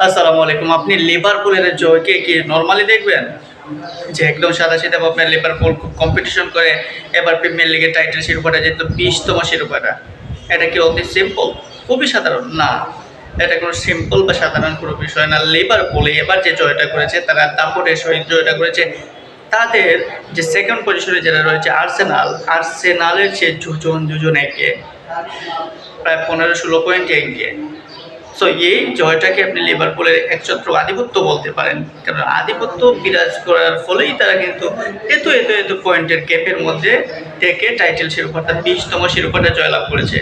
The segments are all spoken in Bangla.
আসসালামু আলাইকুম। আপনি লিভারপুলের জয়কে কি নরমালি দেখবেন? যে একদম সাদাসিধা আপনার লিভারপুল খুব কম্পিটিশন করে এবার প্রিমিয়ার লিগের টাইটেল শিরোপাটা জিতলো 20তম শিরোপাটা। এটা কি অতি সিম্পল? খুবই সাধারণ না। এটা কোনো সিম্পল বা সাধারণ কোনো বিষয় না। লিভারপুল এবার যে জয়টা করেছে তারা দাপটের সহিত জয়টা করেছে। তাদের যে সেকেন্ড পজিশনে যারা রয়েছে আর্সেনালের যে দুজন এগিয়ে প্রায় 15-16 পয়েন্ট এগিয়ে। সো এই জয়টাকে আপনি লিভারপুলের একছত্র আধিপত্য বলতে পারেন, কারণ আধিপত্য বিরাজ করার ফলেই তারা কিন্তু এত পয়েন্টের গ্যাপের মধ্যে থেকে টাইটেল শিরোপাটা 20তম শিরোপাটা জয়লাভ করেছে।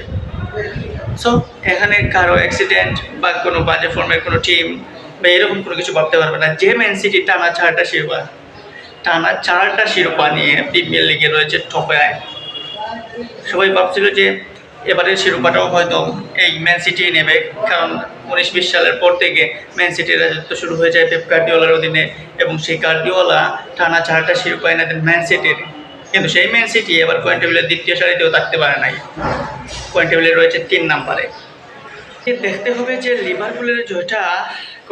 সো এখানে কারো অ্যাক্সিডেন্ট বা কোনো বাজে ফর্মের কোনো টিম বা এরকম কোনো কিছু ভাবতে পারবে না। যে ম্যান সিটি টানা চারটা শিরোপা নিয়ে প্রিমিয়ার লিগে রয়েছে টপে। সবাই ভাবছিল যে এবারের শিরোপাটাও হয়তো এই ম্যান সিটি নেবে, কারণ 19-20 সালের পর থেকে ম্যান সিটির রাজত্ব শুরু হয়ে যায় পেপ গার্দিওলার অধীনে, এবং সেই গার্দিওলা টানা চারটা শিরোপা এনে দেন ম্যান সিটির। কিন্তু সেই ম্যান সিটি এবার পয়েন্ট টেবিলের দ্বিতীয় সারিতেও থাকতে পারে নাই, পয়েন্ট টেবিলে রয়েছে 3 নম্বরে। দেখতে হবে যে লিভারপুলের জয়টা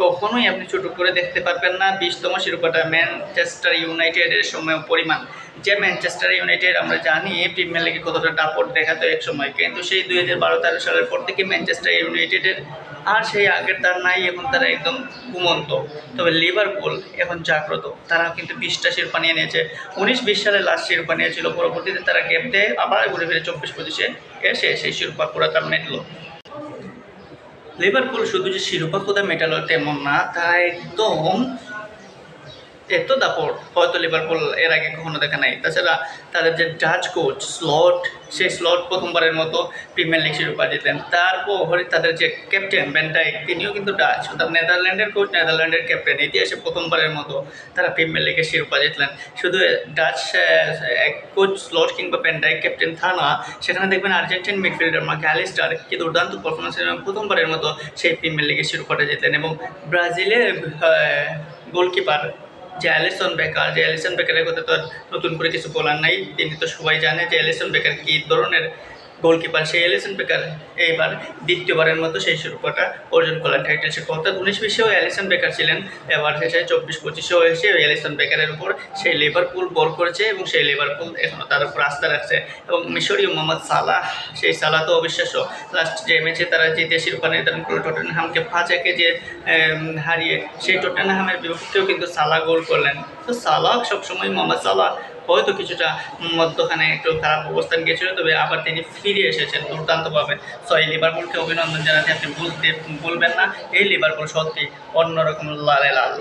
কখনোই আপনি ছোট করে দেখতে পারবেন না। 20তম শিরোপাটা ম্যানচেস্টার ইউনাইটেডের সময় পরিমাণ, যে ম্যানচেস্টার ইউনাইটেড আমরা জানি প্রিমিয়ার লিগে কতটা দাপট দেখাতো এক সময়, কিন্তু সেই 2012-13 সালের পর থেকে ম্যানচেস্টার ইউনাইটেডের আর সেই আগের তার নাই, এখন তারা একদম ঘুমন্ত। তবে লিভারপুল এখন জাগ্রত, তারা কিন্তু 20টা শিরোপা নিয়ে নিয়েছে। 19-20 সালে লাস্ট শিরোপা নিয়েছিল, পরবর্তীতে তারা গ্যাপ দেয়, আবার ঘুরে ফিরে 24-25-এ এসে সেই শিরোপা পুরা তার মেটলো। লিভারপুল শুধু যে শিরোপা কোথায় মেটালো তেমন না, তারা একদম এত দাপট হয়তো লিভারপুল এর আগে কখনো দেখা নাই। তাছাড়া তাদের যে ডাচ কোচ সেই স্লট প্রথমবারের মতো প্রিমিয়ার লিগ শিরোপা জিতেন। তারপর তাদের যে ক্যাপ্টেন ভ্যান ডাইক, তিনিও কিন্তু ডাচ, অর্থাৎ নেদারল্যান্ডের কোচ, নেদারল্যান্ডের ক্যাপ্টেন। ইতিহাসে প্রথমবারের মতো তারা প্রিমিয়ার লিগের শিরোপা জিতলেন। শুধু ডাচ কোচ স্লট কিংবা ভ্যান ডাইক ক্যাপ্টেন তা না, সেখানে দেখবেন আর্জেন্টিন মিডফিল্ডার ম্যাকঅ্যালিস্টার কি দুর্দান্ত পারফরমেন্সের প্রথমবারের মতো সেই প্রিমিয়ার লিগের শিরোপাটা জিতলেন। এবং ব্রাজিলের গোলকিপার যে অ্যালিসন বেকারের কথা তো আর নতুন করে কিছু বলার নাই। তিনি তো সবাই জানে যে অ্যালিসন বেকার কী ধরনের গোলকিপার। সেই অ্যালিসন বেকার এইবার দ্বিতীয়বারের মতো সেই শিরোপাটা অর্জন করলেন, টাইটেল শিরোপা। অর্থাৎ 19-20-এও অ্যালিসন বেকার ছিলেন, এবার এসে 24-25-এও এসে ওই অ্যালিসন বেকারের উপর সেই লিভারপুল বল করেছে, এবং সেই লিভারপুল এখনও তার উপর আস্থা রাখছে। এবং মিশরীয় মোহাম্মদ সালাহ, সেই সালাহ তো অবিশ্বাস্য। লাস্ট যে ম্যাচে তারা জিতে শিরোপা নির্ধারণ করে টটেনহামকে 5-1 যে হারিয়ে, সেই টটেনহামের বিপক্ষেও কিন্তু সালাহ গোল করলেন। তো সালাহ সবসময়, মোহাম্মদ সালাহ হয়তো কিছুটা মধ্যখানে একটু খারাপ অবস্থান গিয়েছিল, তবে আবার তিনি ফিরে এসেছেন দুর্দান্তভাবে। সো এই লিভারপুলকে অভিনন্দন জানাতে আপনি ভুলবেন না, এই লিভারপুল সত্যি অন্যরকম লালে লাল।